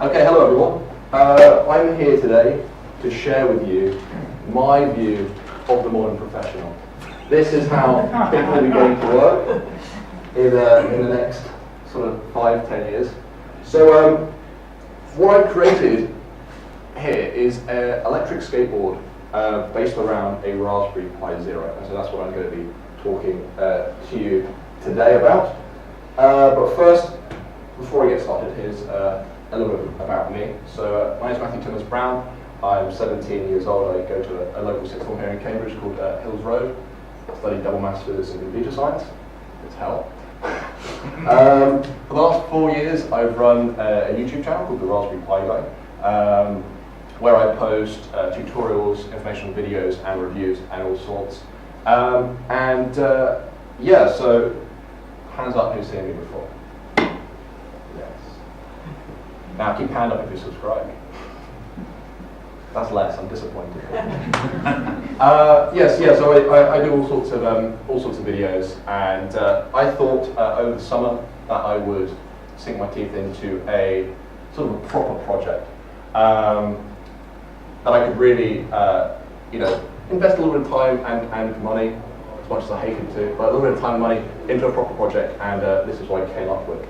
Okay, hello everyone. I'm here today to share with you my view of the modern professional. This is how people will be going to work in the next sort of 5-10 years. So what I've created here is an electric skateboard based around a Raspberry Pi Zero. And so that's what I'm going to be talking to you today about. But first, before I get started, here's a little bit about me. So my name is Matthew Timmons Brown. I'm 17 years old. I go to a local sixth form here in Cambridge called Hills Road. I studied double masters in computer science. It's hell. For the last 4 years, I've run a YouTube channel called The Raspberry Pi Guy, where I post tutorials, informational videos, and reviews, and all sorts. Yeah, so hands up who's seen me before. Yes. Now keep hand up if you subscribe. That's less. I'm disappointed. Yes. So I do all sorts of videos, and I thought over the summer that I would sink my teeth into a sort of a proper project that I could really, invest a little bit of time and money, as much as I hated to, but a little bit of time and money into a proper project, and this is what I came up with.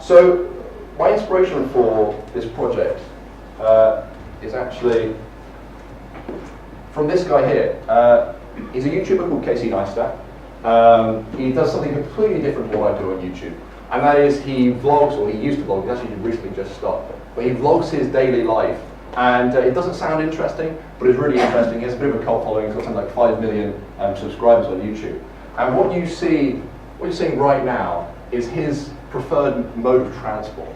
So my inspiration for this project is actually from this guy here. He's a YouTuber called Casey Neistat. He does something completely different to what I do on YouTube, and that is he vlogs, or he used to vlog, he's actually recently just stopped, but he vlogs his daily life. And it doesn't sound interesting, but it's really interesting. He has a bit of a cult following. He's got something like 5 million subscribers on YouTube. And what you're seeing right now is his preferred mode of transport.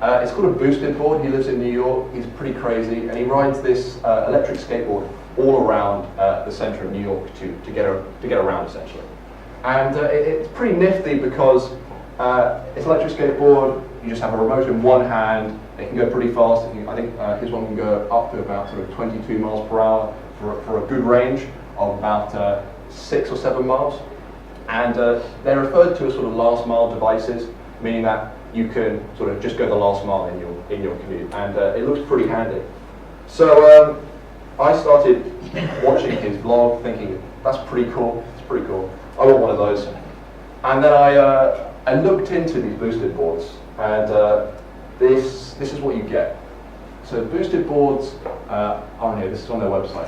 It's called a boosted board. He lives in New York. He's pretty crazy, and he rides this electric skateboard all around the center of New York to get around, essentially. And it's pretty nifty because it's an electric skateboard. You just have a remote in one hand. It can go pretty fast. I think his one can go up to about sort of 22 miles per hour for a good range of about 6 or 7 miles. And they're referred to as sort of last mile devices, meaning that you can sort of just go the last mile in your commute, and it looks pretty handy. So I started watching his vlog, thinking that's pretty cool. It's pretty cool. I want one of those. And then I looked into these boosted boards, and this is what you get. So boosted boards are on here. This is on their website.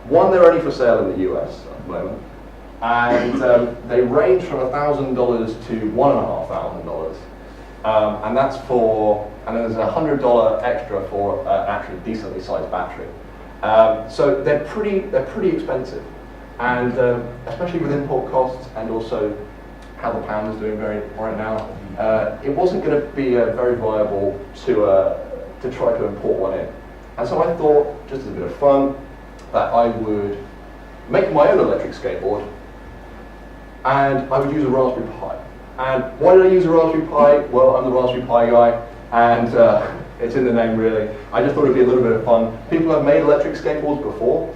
One, they're only for sale in the US at the moment, and they range from $1,000 to $1,500. And that's for, and then there's $100 extra for an actually decently sized battery. So they're pretty expensive, and especially with import costs and also how the pound is doing right now, it wasn't going to be very viable to try to import one in. And so I thought, just as a bit of fun, that I would make my own electric skateboard, and I would use a Raspberry Pi. And why did I use a Raspberry Pi? Well, I'm the Raspberry Pi guy, and it's in the name really. I just thought it'd be a little bit of fun. People have made electric skateboards before,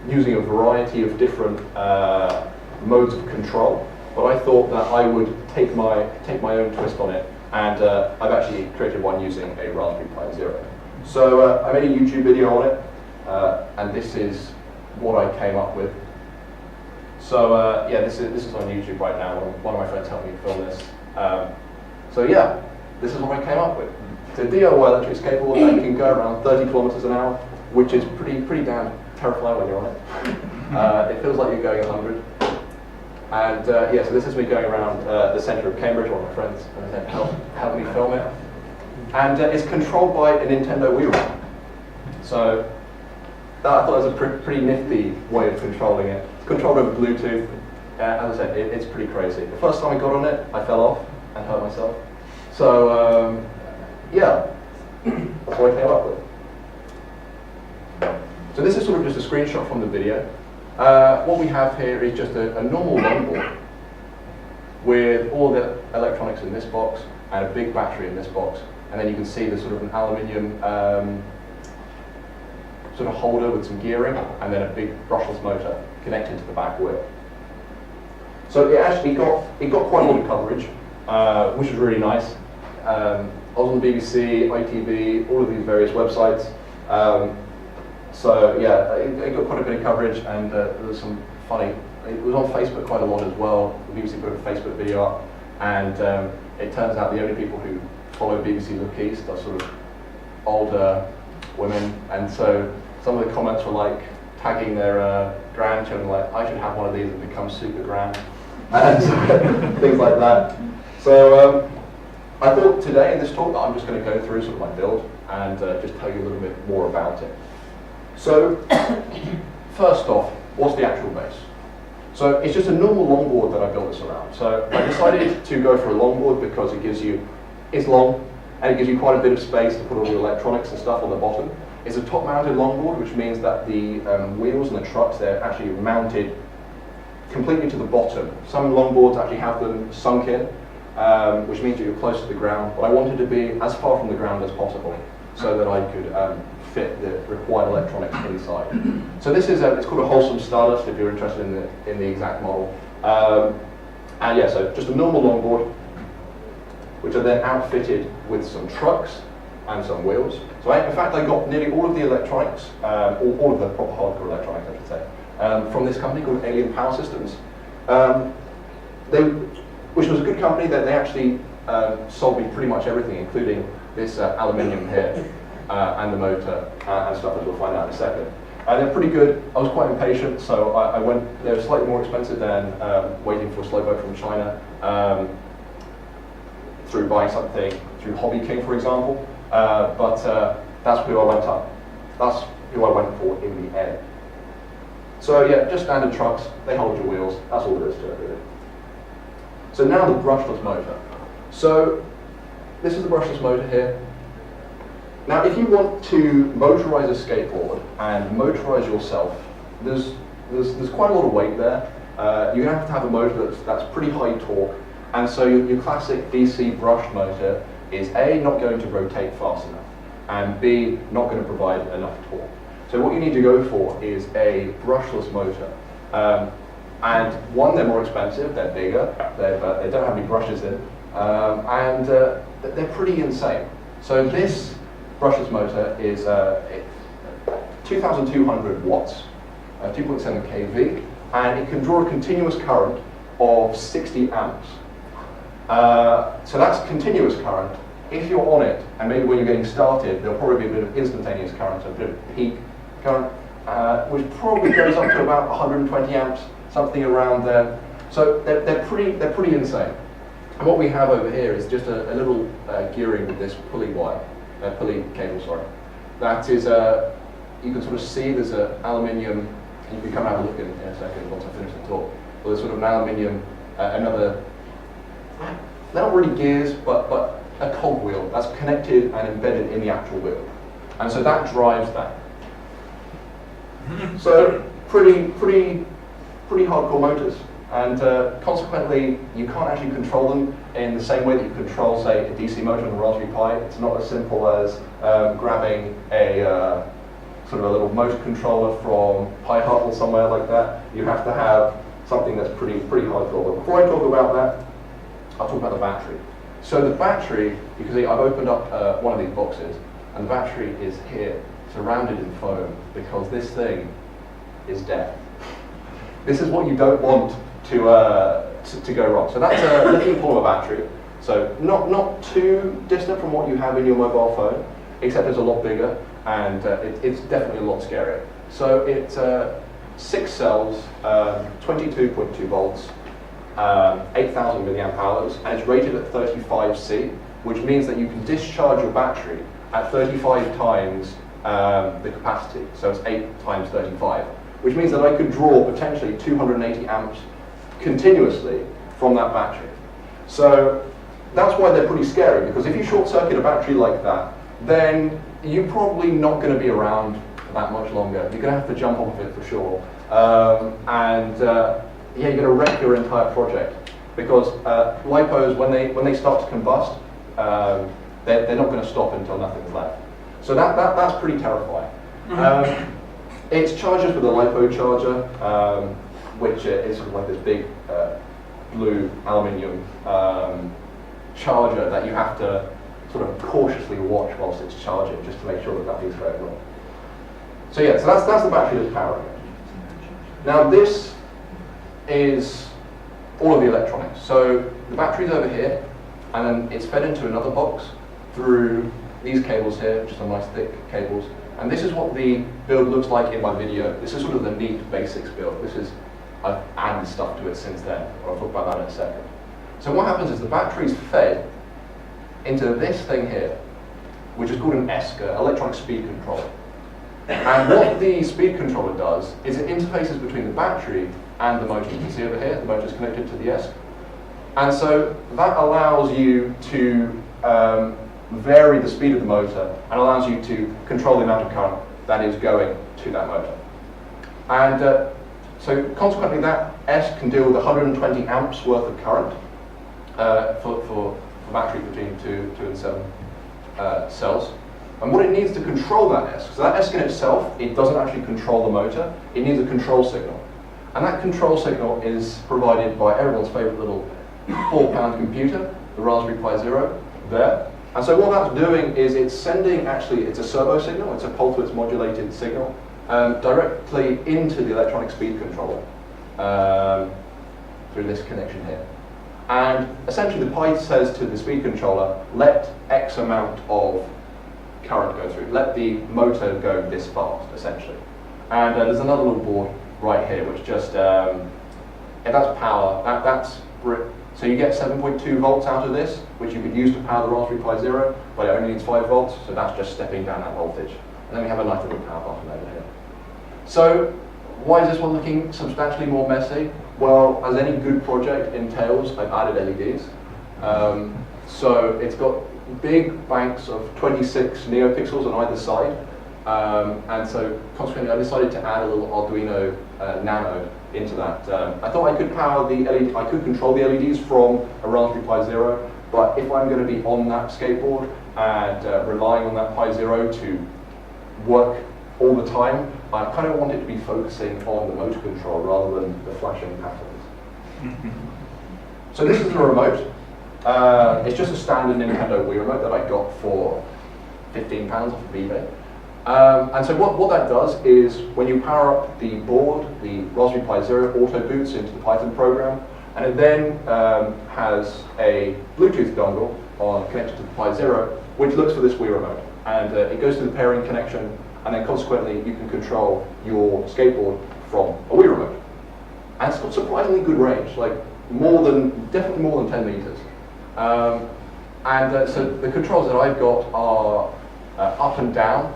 using a variety of different modes of control. But I thought that I would take my own twist on it, and I've actually created one using a Raspberry Pi Zero. So I made a YouTube video on it, and this is what I came up with. So yeah, this is on YouTube right now. One of my friends helped me film this. So yeah, this is what I came up with. It's a DIY electric skateboard that can go around 30 kilometers an hour, which is pretty damn terrifying when you're on it. It feels like you're going 100. And yeah, so this is me going around the center of Cambridge. One of my friends helped me film it. And it's controlled by a Nintendo Wii remote. So that, I thought was a pretty nifty way of controlling it. It's controlled over Bluetooth. As I said, it's pretty crazy. The first time I got on it, I fell off and hurt myself. So yeah, that's what I came up with. So this is sort of just a screenshot from the video. What we have here is just a normal longboard with all the electronics in this box and a big battery in this box, and then you can see there's sort of an aluminium sort of holder with some gearing, and then a big brushless motor connected to the back wheel. So it actually got quite a lot of coverage, which was really nice. I was on the BBC, ITV, all of these various websites. So yeah, it got quite a bit of coverage, and there was some funny. It was on Facebook quite a lot as well. The BBC put a Facebook video up, and it turns out the only people who follow BBC Look East are sort of older women, and so some of the comments were like tagging their grandchildren, like, I should have one of these and become super grand, and things like that. So I thought today in this talk that I'm just going to go through sort of my build and just tell you a little bit more about it. So first off, what's the actual base? So it's just a normal longboard that I built this around. So I decided to go for a longboard because it's long, and it gives you quite a bit of space to put all your electronics and stuff on the bottom. It's a top-mounted longboard, which means that the wheels and the trucks, they're actually mounted completely to the bottom. Some longboards actually have them sunk in, which means that you're close to the ground, but I wanted to be as far from the ground as possible so that I could fit the required electronics inside. So this is it's called a Wholesome Stardust if you're interested in the exact model. And yeah, so just a normal longboard, which are then outfitted with some trucks and some wheels. So in fact, I got nearly all of the electronics, all of the proper hardcore electronics, I should say, from this company called Alien Power Systems. Which was a good company that they actually sold me pretty much everything, including this aluminium here and the motor and stuff, as we'll find out in a second. And they're pretty good. I was quite impatient, so I went. They were slightly more expensive than waiting for a slow boat from China through buying something through Hobby King, for example. But that's who I went up. That's who I went for in the end. So yeah, just standard trucks. They hold your wheels. That's all there is to it, really. So now the brushless motor. So this is the brushless motor here. Now if you want to motorize a skateboard and motorize yourself, there's quite a lot of weight there. You're going to have a motor that's pretty high torque, and so your classic DC brushed motor is A, not going to rotate fast enough, and B, not going to provide enough torque. So what you need to go for is a brushless motor. And one, they're more expensive, they're bigger, they don't have any brushes in, and they're pretty insane. So this brushless motor is 2,200 watts, 2.7 kV, and it can draw a continuous current of 60 amps. So that's continuous current. If you're on it, and maybe when you're getting started, there'll probably be a bit of instantaneous current, so a bit of peak current, which probably goes up to about 120 amps. Something around there. So they're pretty insane. And what we have over here is just a little gearing with this pulley cable, sorry. That is, you can sort of see there's an aluminium, and you can come and have a look in a second once I finish the talk. So there's sort of an aluminium, they're not really gears, but a cogwheel that's connected and embedded in the actual wheel. And so that drives that. So pretty hardcore motors, and consequently you can't actually control them in the same way that you control, say, a DC motor on a Raspberry Pi. It's not as simple as grabbing a sort of a little motor controller from Pi Hut or somewhere like that. You have to have something that's pretty hardcore. But before I talk about that, I'll talk about the battery. So the battery, you can see I've opened up one of these boxes, and the battery is here, surrounded in foam, because this thing is death. This is what you don't want to go wrong. So that's a lithium polymer battery. So not too distant from what you have in your mobile phone, except it's a lot bigger, and it's definitely a lot scarier. So it's 6 cells, 22.2 volts, 8,000 milliamp hours, and it's rated at 35C, which means that you can discharge your battery at 35 times the capacity. So it's 8 times 35. Which means that I could draw potentially 280 amps continuously from that battery. So that's why they're pretty scary, because if you short circuit a battery like that, then you're probably not going to be around for that much longer. You're going to have to jump off of it for sure. Yeah, you're going to wreck your entire project, because lipos, when they start to combust, they're not going to stop until nothing's left. So that's pretty terrifying. It's charged with a LiPo charger, which is sort of like this big blue aluminium charger that you have to sort of cautiously watch whilst it's charging, just to make sure that nothing's going wrong. So yeah, so that's the battery that's powering it. Now this is all of the electronics. So the battery's over here, and then it's fed into another box through these cables here, which are some nice thick cables. And this is what the build looks like in my video. This is sort of the neat basics build. I've added stuff to it since then. I'll talk about that in a second. So what happens is the battery's fed into this thing here, which is called an ESC, electronic speed controller. And what the speed controller does is it interfaces between the battery and the motor. You can see over here, the motor is connected to the ESC. And so that allows you to vary the speed of the motor and allows you to control the amount of current that is going to that motor. And so consequently that ESC can deal with 120 amps worth of current for battery between 2 and 7 cells. And what it needs to control that ESC, so that ESC in itself, it doesn't actually control the motor, it needs a control signal. And that control signal is provided by everyone's favorite little 4-pound computer, the Raspberry Pi Zero, there. And so what that's doing is it's sending, it's a servo signal, it's a pulse-width modulated signal, directly into the electronic speed controller through this connection here. And essentially the Pi says to the speed controller, let X amount of current go through, let the motor go this fast, essentially. And there's another little board right here, which just, if that's power, so you get 7.2 volts out of this, which you could use to power the Raspberry Pi Zero, but it only needs 5 volts, so that's just stepping down that voltage. And then we have a nice little power button over here. So why is this one looking substantially more messy? Well, as any good project entails, I've added LEDs. So it's got big banks of 26 neopixels on either side. And so consequently I decided to add a little Arduino Nano into that. I thought I could power the LED, I could control the LEDs from a Raspberry Pi Zero, but if I'm going to be on that skateboard and relying on that Pi Zero to work all the time, I kind of want it to be focusing on the motor control rather than the flashing patterns. So this is the remote. It's just a standard Nintendo Wii remote that I got for £15 off of eBay. And so what that does is when you power up the board, the Raspberry Pi Zero auto boots into the Python program, and it then has a Bluetooth dongle connected to the Pi Zero, which looks for this Wii remote. And it goes to the pairing connection, and then consequently you can control your skateboard from a Wii remote. And it's got surprisingly good range, like definitely more than 10 meters. So the controls that I've got are up and down.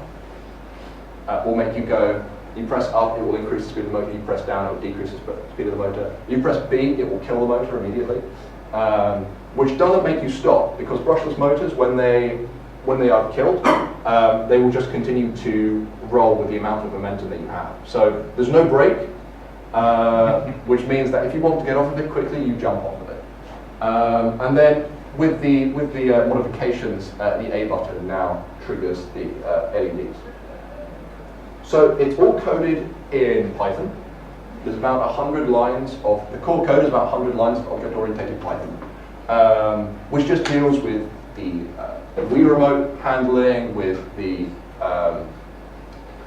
Will make you go, you press up, it will increase the speed of the motor, you press down, it will decrease the speed of the motor. You press B, it will kill the motor immediately, which doesn't make you stop, because brushless motors, when they are killed, they will just continue to roll with the amount of momentum that you have. So there's no brake, which means that if you want to get off of it quickly, you jump off of it. And then with the modifications, the A button now triggers the LEDs. So it's all coded in Python. There's about 100 lines of, the core code is about 100 lines of object-oriented Python, which just deals with the Wii remote handling, with the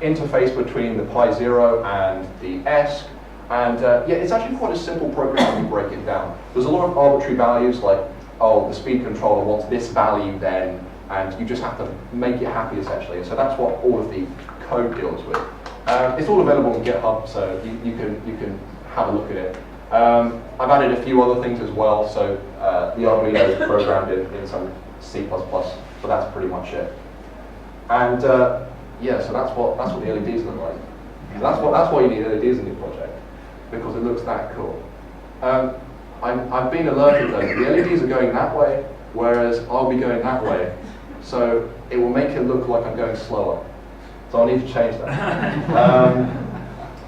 interface between the Pi Zero and the ESC. And yeah, it's actually quite a simple program when you break it down. There's a lot of arbitrary values like, oh, the speed controller wants this value then, and you just have to make it happy essentially. And so that's what all of the code deals with. It's all available on GitHub, so you can have a look at it. I've added a few other things as well, so the Arduino is programmed in some C++, but that's pretty much it. And yeah, so that's what the LEDs look like. So that's why you need LEDs in your project, because it looks that cool. I've been alerted though, the LEDs are going that way, whereas I'll be going that way, so it will make it look like I'm going slower. So I'll need to change that.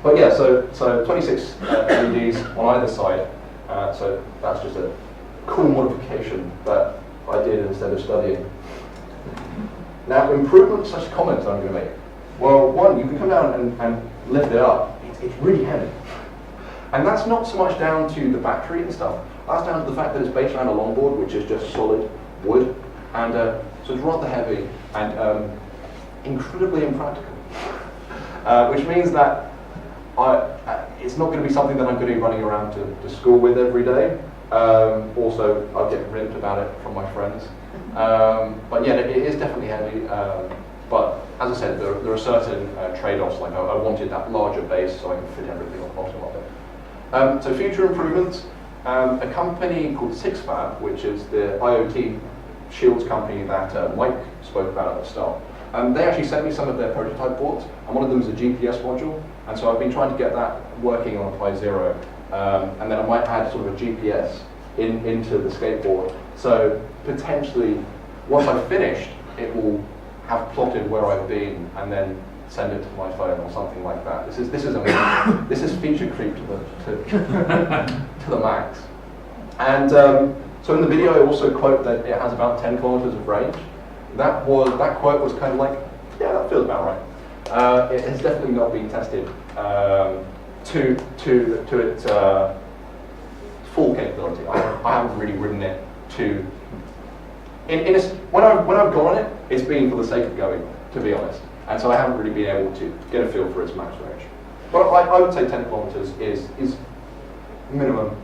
But yeah, so 26 LEDs on either side. So that's just a cool modification that I did instead of studying. Now, improvements / comments I'm going to make. Well, one, you can come down and lift it up. It's really heavy. And that's not so much down to the battery and stuff. That's down to the fact that it's based around a longboard, which is just solid wood. And So it's rather heavy and incredibly impractical, which means that it's not going to be something that I'm going to be running around to school with every day. Also, I'll get ribbed about it from my friends. But yeah, it is definitely heavy. But as I said, there are certain trade-offs. Like I wanted that larger base so I can fit everything on the bottom of it. So future improvements. A company called SixFab, which is the IoT Shields company that Mike spoke about at the start. They actually sent me some of their prototype boards, and one of them is a GPS module. And so I've been trying to get that working on Apply Zero. And then I might add sort of a GPS into the skateboard. So potentially, once I've finished, it will have plotted where I've been and then send it to my phone or something like that. This is amazing. This is feature creep to the max. And so in the video, I also quote that it has about 10 kilometers of range. That quote was kind of like, yeah, that feels about right. It has definitely not been tested to its full capability. I haven't really ridden it to. When I've gone on it, it's been for the sake of going, to be honest. And so I haven't really been able to get a feel for its max range. But I would say 10 kilometers is minimum.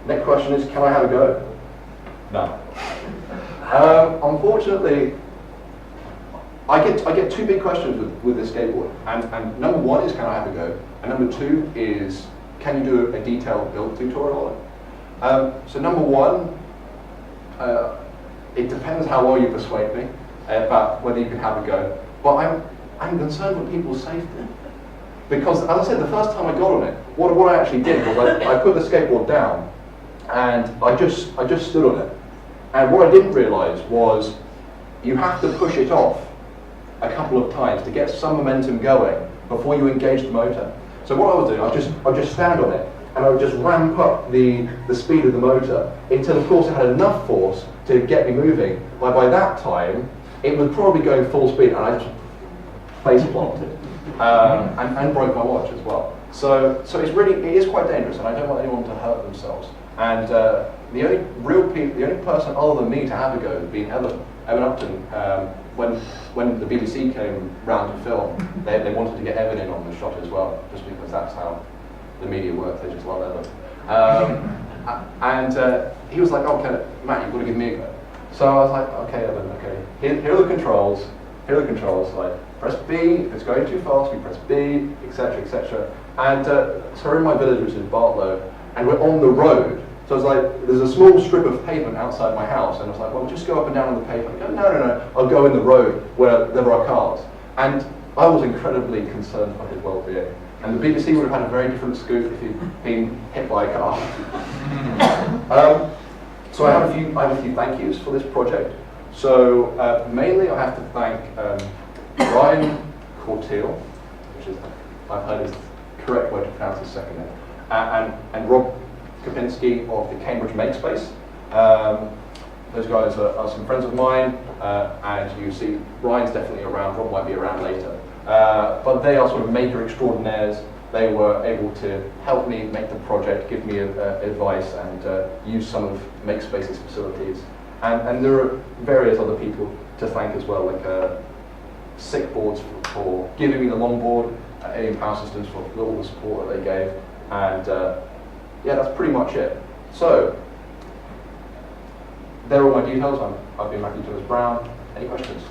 Next question is, can I have a go? No. Unfortunately, I get two big questions with this skateboard. And number one is, can I have a go? And number two is, can you do a detailed build tutorial on it? So number one, it depends how well you persuade me about whether you can have a go. But I'm concerned with people's safety. Because, as I said, the first time I got on it, what I actually did was I put the skateboard down and I just stood on it. And what I didn't realise was you have to push it off a couple of times to get some momentum going before you engage the motor. So what I would do, I'd just stand on it and I would just ramp up the speed of the motor until, of course, it had enough force to get me moving. By that time, it was probably going full speed, and I just face planted and broke my watch as well. So it is quite dangerous, and I don't want anyone to hurt themselves. And the only person other than me to have a go has been Evan Upton. When the BBC came round to film, they wanted to get Evan in on the shot as well, just because that's how the media works. They just love Evan. And he was like, "Okay, Matt, you've got to give me a go." So I was like, "Okay, Evan, okay. Here are the controls. Here are the controls. Like, press B if it's going too fast. We press B, etc., etc." And so we're in my village, which is Bartlow, and we're on the road. So it's like, there's a small strip of pavement outside my house, and I was like, well, just go up and down on the pavement. I go, no, I'll go in the road where there are cars. And I was incredibly concerned for his well-being. And the BBC would have had a very different scoop if he'd been hit by a car. So I have a few thank yous for this project. So mainly I have to thank Ryan Corteil, which is, I've heard is the correct way to pronounce his second name, and Rob Kopinski of the Cambridge Makespace. Those guys are some friends of mine, and you see Ryan's definitely around, Rob might be around later. But they are sort of maker extraordinaires. They were able to help me make the project, give me advice, and use some of Makespace's facilities. And there are various other people to thank as well, like Skateboard for giving me the longboard, Alien Power Systems for all the support that they gave, and yeah, that's pretty much it. So, there are all my details. I've been Matthew Timmons Brown. Any questions?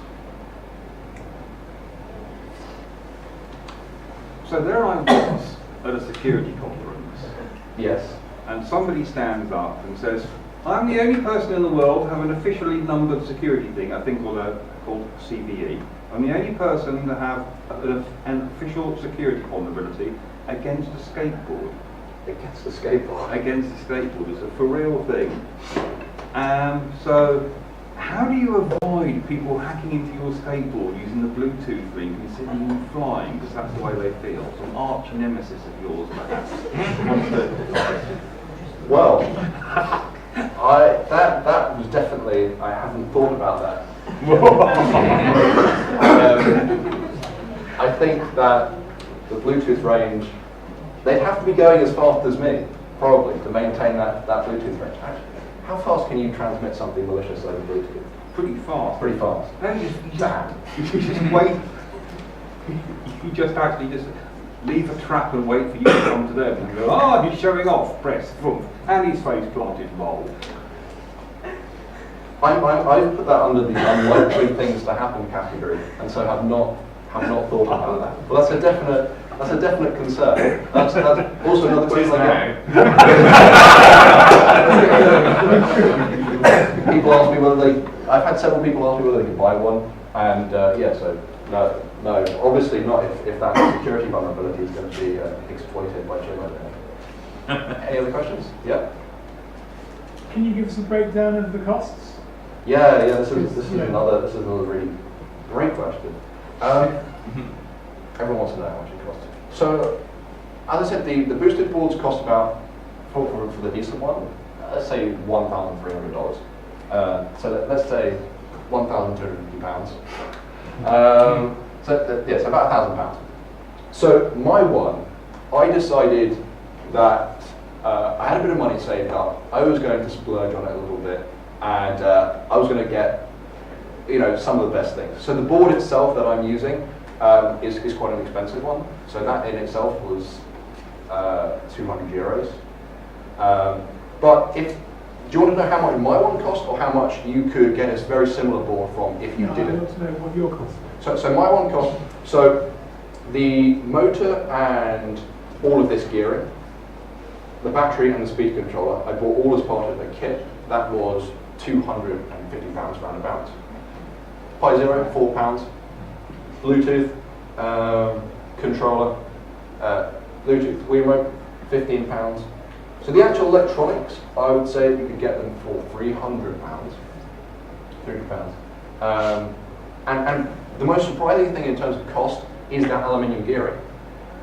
So there I was at a security conference. Yes. And somebody stands up and says, "I'm the only person in the world to have an officially numbered security thing, I think called CVE. I'm the only person to have an official security vulnerability against a skateboard." Against the skateboard? Against the skateboard. It's a for real thing. So how do you avoid people hacking into your skateboard using the Bluetooth link and sending you flying, because that's the way they feel? Some arch nemesis of yours, perhaps. Well, that was definitely, I haven't thought about that. I think that the Bluetooth range, they'd have to be going as fast as me, probably, to maintain that Bluetooth range. How fast can you transmit something malicious over Bluetooth? Pretty fast. Pretty fast. No, you just wait. You just actually just leave a trap and wait for you to come to them. And you go, oh, he's showing off. Press, boom, and his face planted, lol. I put that under the unlikely things to happen category, and so have not thought about that. Well, that's a definite concern. That's also another question I get. People ask me whether I've had several people ask me whether they can buy one, and yeah, so no, obviously not if that security vulnerability is going to be exploited by Jim. Any other questions? Yeah. Can you give us a breakdown of the costs? Yeah. This is another really great question. Everyone wants to know how much it costs. So, as I said, the boosted boards cost about for the decent one, let's say $1,300. So let's say £1,250. So about £1,000. So my one, I decided that I had a bit of money saved up. I was going to splurge on it a little bit, and I was going to get, some of the best things. So the board itself that I'm using is quite an expensive one. So that in itself was €200. But do you want to know how much my one cost, or how much you could get a very similar board from if you did it? I want to know what your cost is. So my one cost, so the motor and all of this gearing, the battery and the speed controller, I bought all as part of the kit. That was £250 roundabout. Pi Zero, £4. Bluetooth controller, Bluetooth Wii remote, £15. So the actual electronics, I would say you could get them for £300. And the most surprising thing in terms of cost is that aluminium gearing,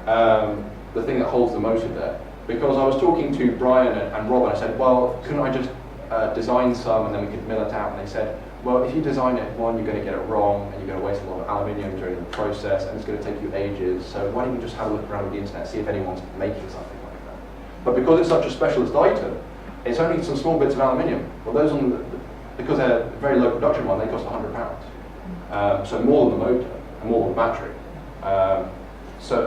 the thing that holds the motor there. Because I was talking to Brian and Rob, and I said, well, couldn't I just design some and then we could mill it out? And they said, well, if you design it, one, you're going to get it wrong, and you're going to waste a lot of aluminium during the process, and it's going to take you ages. So why don't you just have a look around the internet, see if anyone's making something like that? But because it's such a specialist item, it's only some small bits of aluminium. Well, those because they're a very low production one, they cost £100. So more than the motor and more than the battery. So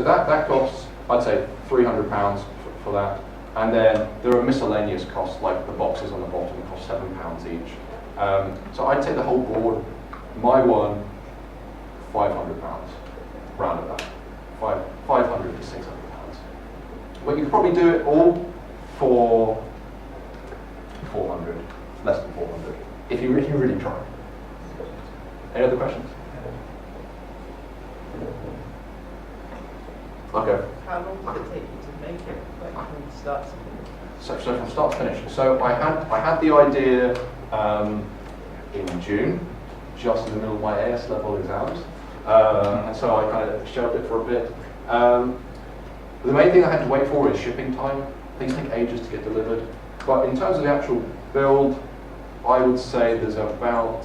that costs, I'd say, £300 for that. And then there are miscellaneous costs, like the boxes on the bottom cost £7 each. So I'd say the whole board, my one, £500, round about, 500 to £600. Well, you could probably do it all for 400, less than 400, if you really try. Any other questions? Okay. How long did it take you to make it, like from start to finish? So from start to finish. So I had the idea in June, just in the middle of my AS level exams, and so I kind of shelved it for a bit. The main thing I had to wait for is shipping time. Things take ages to get delivered. But in terms of the actual build, I would say there's about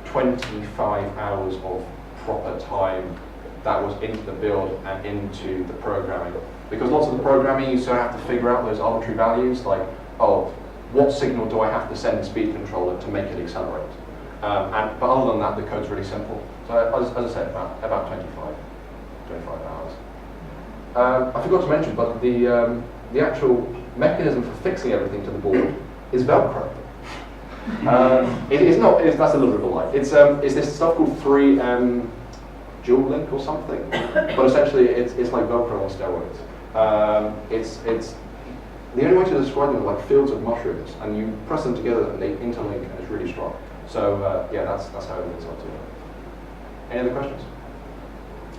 25 hours of proper time that was into the build and into the programming. Because lots of the programming, you sort of have to figure out those arbitrary values, like, oh, what signal do I have to send the speed controller to make it accelerate? But other than that, the code's really simple. So as I said, about 25 hours. I forgot to mention, but the actual mechanism for fixing everything to the board is Velcro. That's a little bit of a lie. It's this stuff called 3M Dual Link or something, but essentially it's like Velcro on steroids. It's the only way to describe them are like fields of mushrooms, and you press them together and they interlink, and it's really strong. So yeah, that's how it links up to it. Any other questions?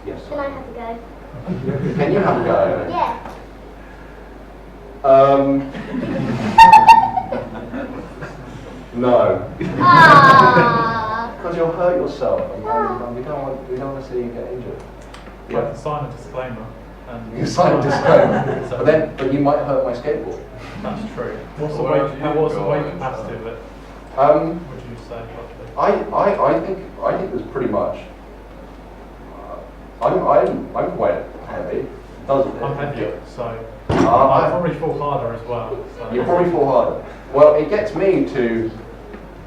Yes. Can I have a go? Can you have a go? Yeah. No. Ah. Because you'll hurt yourself, and we don't want to see you get injured. You have to sign a disclaimer. You sign a disclaimer, but you might hurt my skateboard. That's true. What's the weight capacity of it? Would you say roughly? I think there's pretty much. I'm quite heavy. I'm heavier, so I probably fall harder as well. So. You probably fall harder. Well, it gets me to,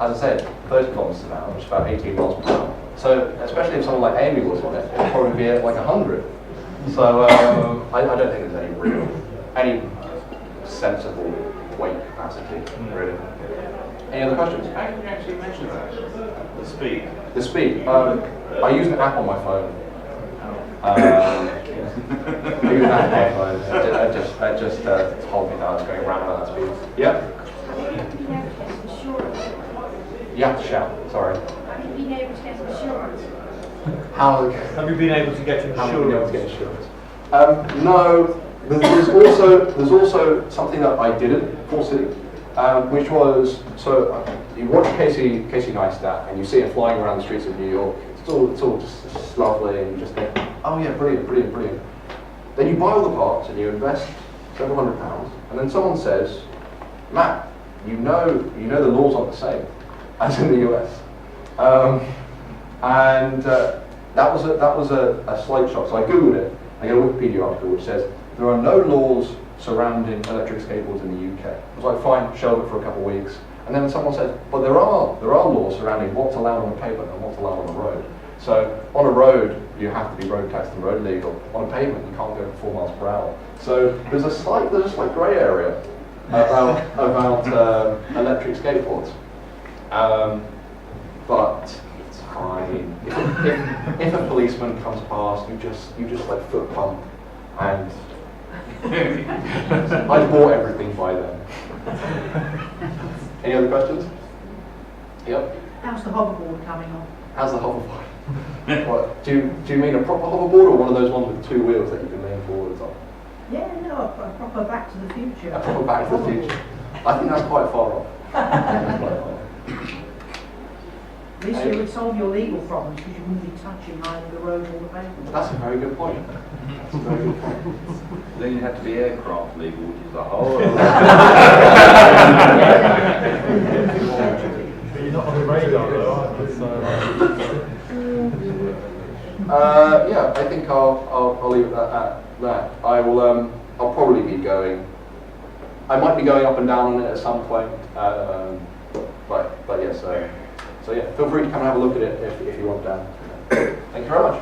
as I said, 30 kilometers an hour, which is about 18 miles per hour. So, especially if someone like Amy was on it, it'd probably be at like 100. So, I don't think there's any sensible weight capacity, really. Any other questions? How did you actually measure that? The speed? The speed. I use an app on my phone. I use an app on my phone. It just told me that I was going around at that speed. Yep. You have to shout. Sorry. Have you been able to get insurance? How Have you been able to get have you been able to get insurance? insurance? No. There's also something that I didn't foresee, which was you watch Casey Neistat and you see it flying around the streets of New York. It's all just lovely, and you just think, oh yeah, brilliant. Then you buy all the parts and you invest several £100, and then someone says, Matt, you know the laws aren't the same as in the US, and that was a slight shock. So I googled it. I got a Wikipedia article which says there are no laws surrounding electric skateboards in the UK. I was like, fine, shelve it for a couple of weeks. And then someone said, but there are laws surrounding what's allowed on a pavement and what's allowed on a road. So on a road, you have to be road taxed and road legal. On a pavement, you can't go over 4 miles per hour. So there's a slight grey area about electric skateboards. But it's fine. If a policeman comes past, you just like foot pump, and I bought everything by then. Any other questions? Yep. How's the hoverboard coming on? How's the hoverboard? What, do you mean a proper hoverboard, or one of those ones with 2 wheels that you can lean forwards on? Yeah, no, a proper Back to the Future. A proper Back to the Future. I think that's quite far off. At least it would solve your legal problems because you wouldn't be touching either the road or the pavement. That's a very good point. That's a very good point. Then you have to be aircraft legal, which is a whole other... But you're not on the radar though, are you? Yeah, I think I'll leave it at that. I will. I'll probably be going. I might be going up and down on it at some point. But yeah. So yeah. Feel free to come and have a look at it if you want, Dan. Thank you very much.